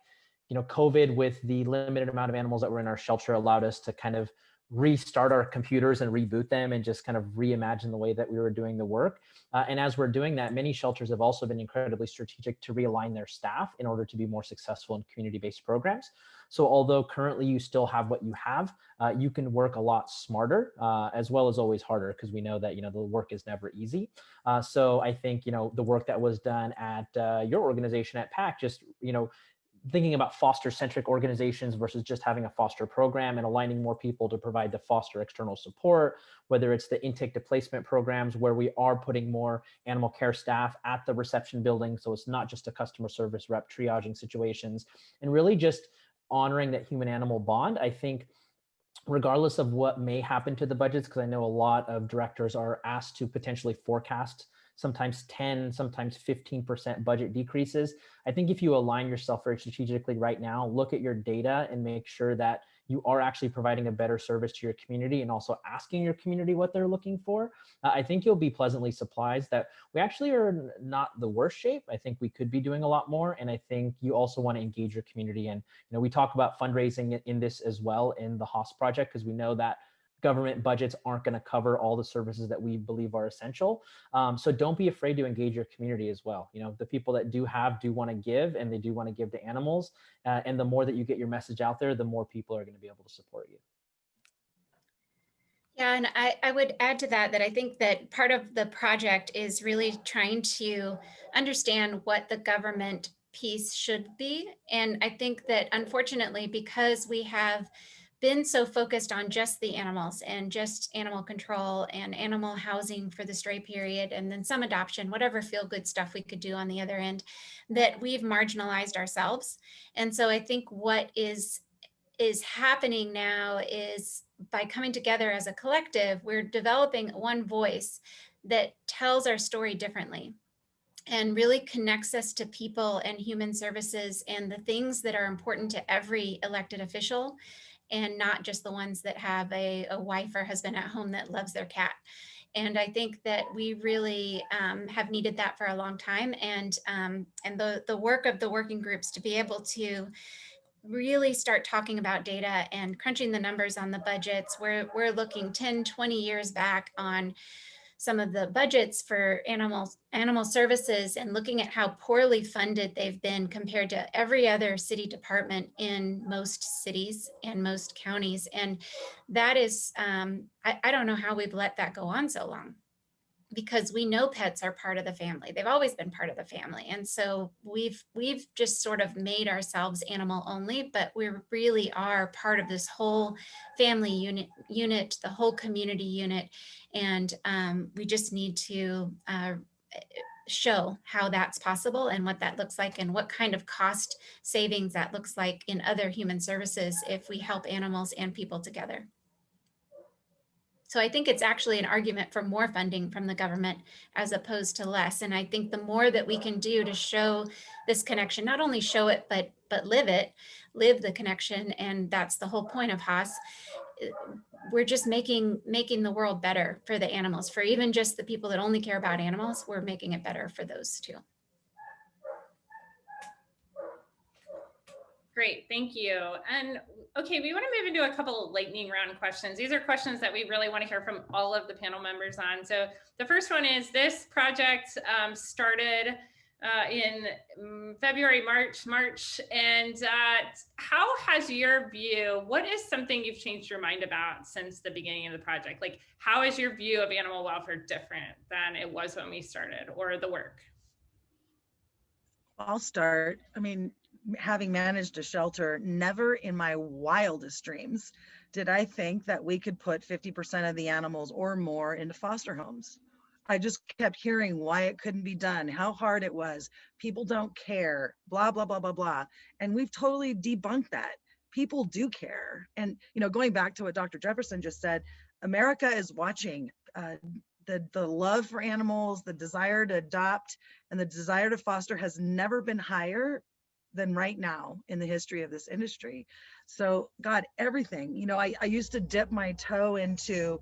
COVID, with the limited amount of animals that were in our shelter, allowed us to kind of restart our computers and reboot them and just kind of reimagine the way that we were doing the work. And as we're doing that, many shelters have also been incredibly strategic to realign their staff in order to be more successful in community-based programs. So although currently you still have what you have, you can work a lot smarter, as well as always harder, because we know that, the work is never easy. So I think, the work that was done at your organization at PAC, just, thinking about foster-centric organizations versus just having a foster program, and aligning more people to provide the foster external support, whether it's the intake to placement programs where we are putting more animal care staff at the reception building, so it's not just a customer service rep triaging situations, and really just honoring that human-animal bond. I think regardless of what may happen to the budgets, because I know a lot of directors are asked to potentially forecast sometimes 10, sometimes 15% budget decreases. I think if you align yourself very strategically right now, look at your data and make sure that you are actually providing a better service to your community and also asking your community what they're looking for, I think you'll be pleasantly surprised that we actually are not the worst shape. I think we could be doing a lot more. And I think you also want to engage your community. And, we talk about fundraising in this as well in the HASS project, because we know that government budgets aren't going to cover all the services that we believe are essential. So don't be afraid to engage your community as well. The people that do want to give, and they do want to give to animals. And the more that you get your message out there, the more people are going to be able to support you. Yeah, and I would add to that I think that part of the project is really trying to understand what the government piece should be. And I think that unfortunately, because we have been so focused on just the animals and just animal control and animal housing for the stray period, and then some adoption, whatever feel good stuff we could do on the other end, that we've marginalized ourselves. And so I think what is happening now is, by coming together as a collective, we're developing one voice that tells our story differently and really connects us to people and human services and the things that are important to every elected official, and not just the ones that have a wife or husband at home that loves their cat. And I think that we really have needed that for a long time. And the work of the working groups to be able to really start talking about data and crunching the numbers on the budgets. We're looking 10, 20 years back on some of the budgets for animal services, and looking at how poorly funded they've been compared to every other city department in most cities and most counties. And that is, I don't know how we've let that go on so long, because we know pets are part of the family. They've always been part of the family. And so we've just sort of made ourselves animal only, but we really are part of this whole family unit, the whole community unit. And we just need to show how that's possible and what that looks like, and what kind of cost savings that looks like in other human services if we help animals and people together. So I think it's actually an argument for more funding from the government as opposed to less. And I think the more that we can do to show this connection, not only show it, but live the connection. And that's the whole point of HASS. We're just making the world better for the animals, for even just the people that only care about animals. We're making it better for those too. Great, thank you. And okay, we want to move into a couple of lightning round questions. These are questions that we really want to hear from all of the panel members on. So the first one is, this project started in February, March, and how has your view, what is something you've changed your mind about since the beginning of the project? Like, how is your view of animal welfare different than it was when we started, or the work? I'll start. I mean, having managed a shelter, never in my wildest dreams did I think that we could put 50% of the animals or more into foster homes. I just kept hearing why it couldn't be done, how hard it was, people don't care, blah, blah, blah, blah, blah. And we've totally debunked that. People do care. And, going back to what Dr. Jefferson just said, America is watching. The love for animals, the desire to adopt, and the desire to foster has never been higher than right now in the history of this industry. So God, everything, you know, I used to dip my toe into,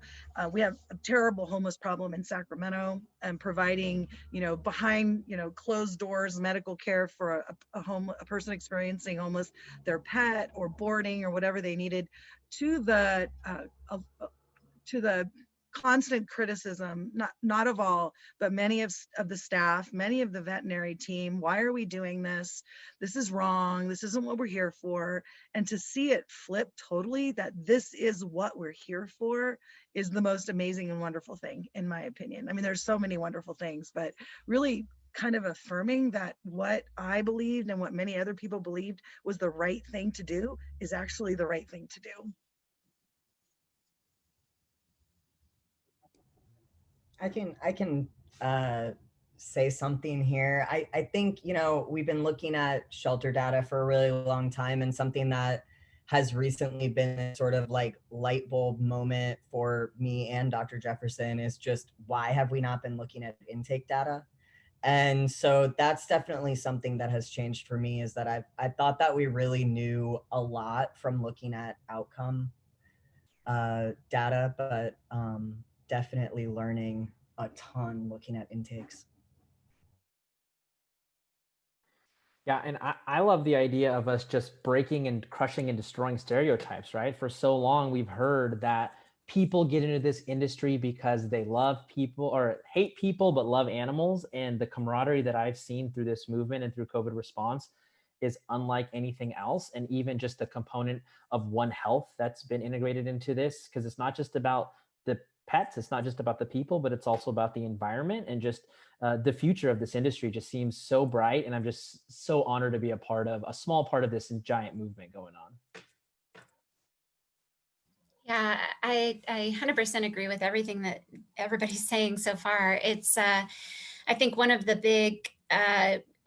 we have a terrible homeless problem in Sacramento, and providing, you know, behind, you know, closed doors, medical care for a person experiencing homeless, their pet or boarding or whatever they needed, to the, to the constant criticism, not of all, but many of the staff, many of the veterinary team. Why are we doing this? This is wrong. This isn't what we're here for. And to see it flip totally, that this is what we're here for, is the most amazing and wonderful thing, in my opinion. I mean, there's so many wonderful things, but really kind of affirming that what I believed and what many other people believed was the right thing to do is actually the right thing to do. I can say something here. I think, you know, we've been looking at shelter data for a really long time, and something that has recently been a sort of like light bulb moment for me and Dr. Jefferson is just, why have we not been looking at intake data? And so that's definitely something that has changed for me, is that I thought that we really knew a lot from looking at outcome data, but definitely learning a ton looking at intakes. Yeah, and I love the idea of us just breaking and crushing and destroying stereotypes, right? For so long, we've heard that people get into this industry because they love people or hate people, but love animals. And the camaraderie that I've seen through this movement and through COVID response is unlike anything else. And even just the component of One Health that's been integrated into this, because it's not just about the pets, it's not just about the people, but it's also about the environment, and just the future of this industry just seems so bright. And I'm just so honored to be a small part of this giant movement going on. Yeah, I 100% agree with everything that everybody's saying so far. It's, I think one of the big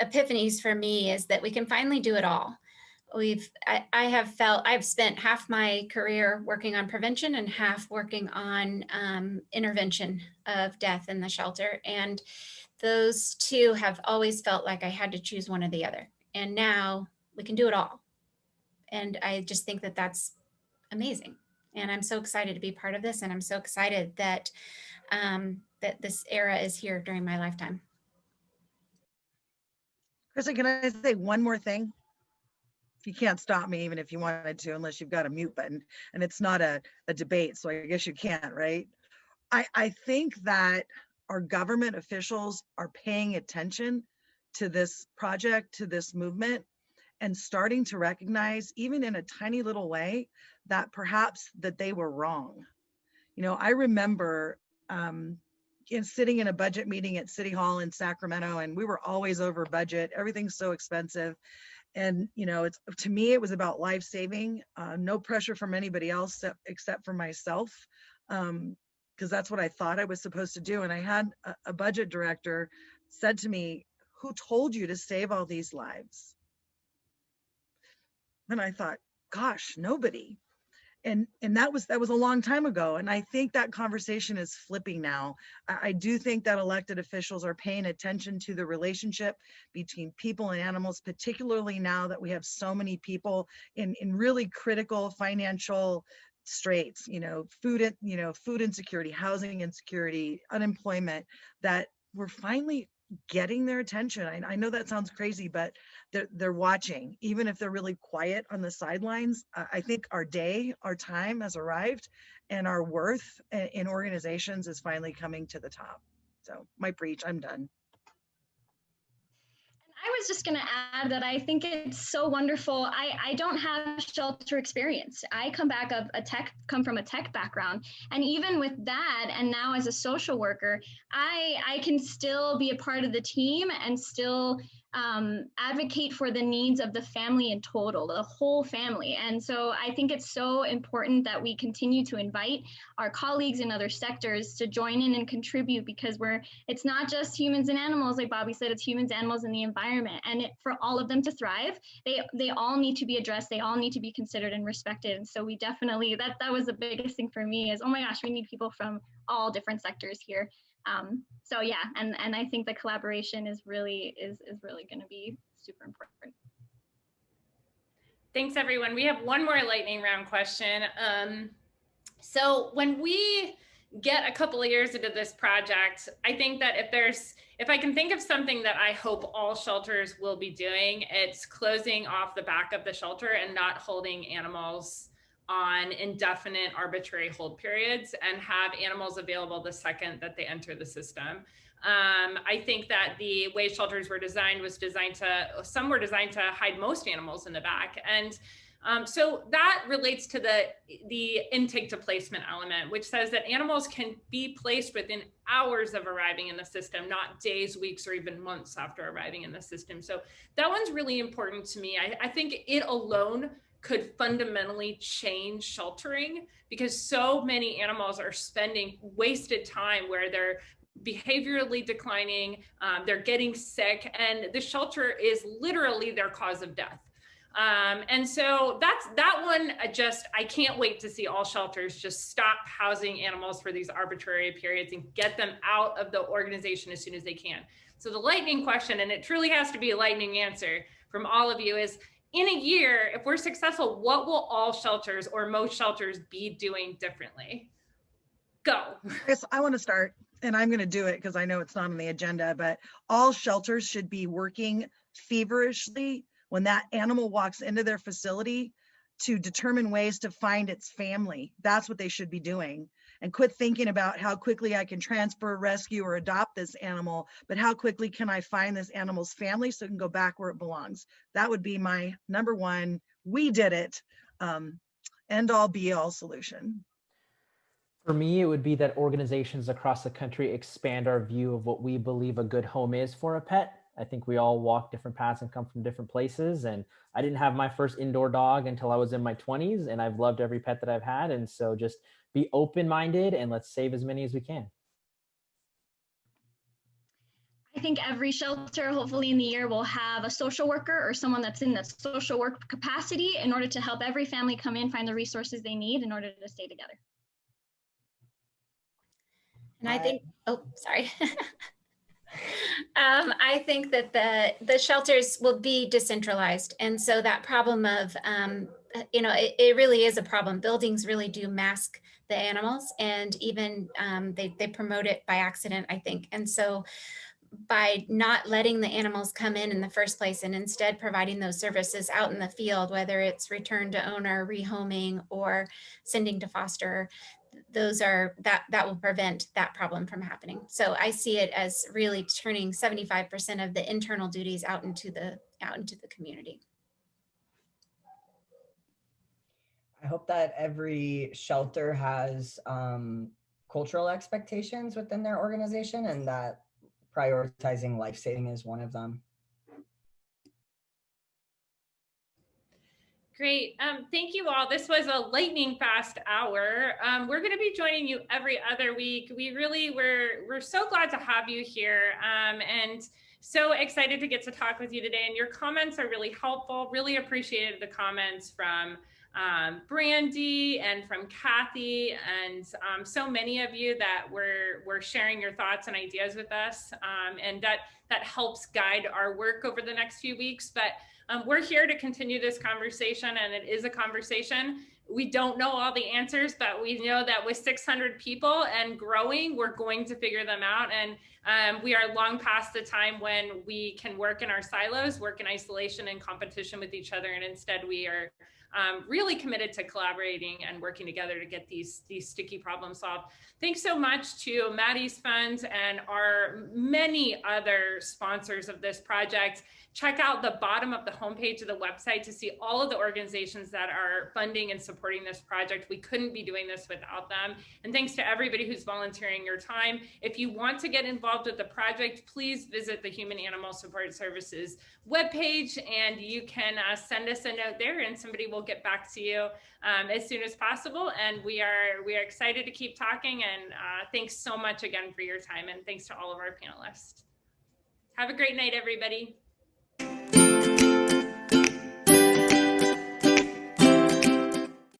epiphanies for me is that we can finally do it all. I have felt I've spent half my career working on prevention and half working on intervention of death in the shelter. And those two have always felt like I had to choose one or the other. And now we can do it all. And I just think that that's amazing. And I'm so excited to be part of this. And I'm so excited that that this era is here during my lifetime. Kristen, can I say one more thing? You can't stop me even if you wanted to, unless you've got a mute button, and it's not a debate, so I guess you can't, right? I think that our government officials are paying attention to this project, to this movement, and starting to recognize, even in a tiny little way, that perhaps that they were wrong. You know, I remember sitting in a budget meeting at City Hall in Sacramento, and we were always over budget. Everything's so expensive. And, you know, it's, to me, it was about life saving, no pressure from anybody else except for myself. Because that's what I thought I was supposed to do. And I had a budget director said to me, "Who told you to save all these lives?" And I thought, gosh, nobody. And that was a long time ago. And I think that conversation is flipping now. I do think that elected officials are paying attention to the relationship between people and animals, particularly now that we have so many people in really critical financial straits, food insecurity, housing insecurity, unemployment, that we're finally getting their attention. I know that sounds crazy, but they're watching, even if they're really quiet on the sidelines. I think our time has arrived, and our worth in organizations is finally coming to the top. So my preach, I'm done. I was just going to add that I think it's so wonderful. I don't have shelter experience. I come from a tech background. And even with that, and now as a social worker, I can still be a part of the team and still advocate for the needs of the family in total, the whole family. And so I think it's so important that we continue to invite our colleagues in other sectors to join in and contribute, because it's not just humans and animals, like Bobby said, it's humans, animals, and the environment. And for all of them to thrive, they all need to be addressed. They all need to be considered and respected. And so we definitely, that was the biggest thing for me is, oh my gosh, we need people from all different sectors here. So yeah, and I think the collaboration is really going to be super important. Thanks, everyone. We have one more lightning round question. So when we get a couple of years into this project, I think that if I can think of something that I hope all shelters will be doing, it's closing off the back of the shelter and not holding animals on indefinite arbitrary hold periods, and have animals available the second that they enter the system. I think that the way shelters were designed some were designed to hide most animals in the back. And so that relates to the intake to placement element, which says that animals can be placed within hours of arriving in the system, not days, weeks, or even months after arriving in the system. So that one's really important to me. I think it alone could fundamentally change sheltering, because so many animals are spending wasted time where they're behaviorally declining, they're getting sick, and the shelter is literally their cause of death. And so that one, I can't wait to see all shelters just stop housing animals for these arbitrary periods and get them out of the organization as soon as they can. So the lightning question, and it truly has to be a lightning answer from all of you, is in a year, if we're successful, what will all shelters or most shelters be doing differently? Go. Yes, I want to start, and I'm going to do it because I know it's not on the agenda, but all shelters should be working feverishly when that animal walks into their facility to determine ways to find its family. That's what they should be doing. And quit thinking about how quickly I can transfer, rescue, or adopt this animal, but how quickly can I find this animal's family so it can go back where it belongs? That would be my number one, we did it, end all be all solution. For me, it would be that organizations across the country expand our view of what we believe a good home is for a pet. I think we all walk different paths and come from different places. And I didn't have my first indoor dog until I was in my 20s, and I've loved every pet that I've had. And so just be open-minded and let's save as many as we can. I think every shelter, hopefully in the year, will have a social worker or someone that's in the social work capacity in order to help every family come in, find the resources they need in order to stay together. And I think, oh, sorry. I think that the shelters will be decentralized. And so that problem of, it really is a problem. Buildings really do mask the animals, and even they promote it by accident, I think. And so by not letting the animals come in the first place and instead providing those services out in the field, whether it's return to owner, rehoming, or sending to foster, that will prevent that problem from happening. So I see it as really turning 75% of the internal duties out into the community. I hope that every shelter has cultural expectations within their organization, and that prioritizing life saving is one of them. Great. Thank you all. This was a lightning fast hour. We're going to be joining you every other week. We're so glad to have you here, and so excited to get to talk with you today. And your comments are really helpful. Really appreciated the comments from Brandy and from Kathy, and so many of you that were sharing your thoughts and ideas with us, and that helps guide our work over the next few weeks. But we're here to continue this conversation, and it is a conversation. We don't know all the answers, but we know that with 600 people and growing, we're going to figure them out. And we are long past the time when we can work in our silos, work in isolation and competition with each other. And instead, we are really committed to collaborating and working together to get these sticky problems solved. Thanks so much to Maddie's Fund and our many other sponsors of this project. Check out the bottom of the homepage of the website to see all of the organizations that are funding and supporting this project. We couldn't be doing this without them. And thanks to everybody who's volunteering your time. If you want to get involved with the project, please visit the Human Animal Support Services webpage, and you can send us a note there, and somebody will get back to you as soon as possible. And we are excited to keep talking, and thanks so much again for your time, and thanks to all of our panelists. Have a great night, everybody.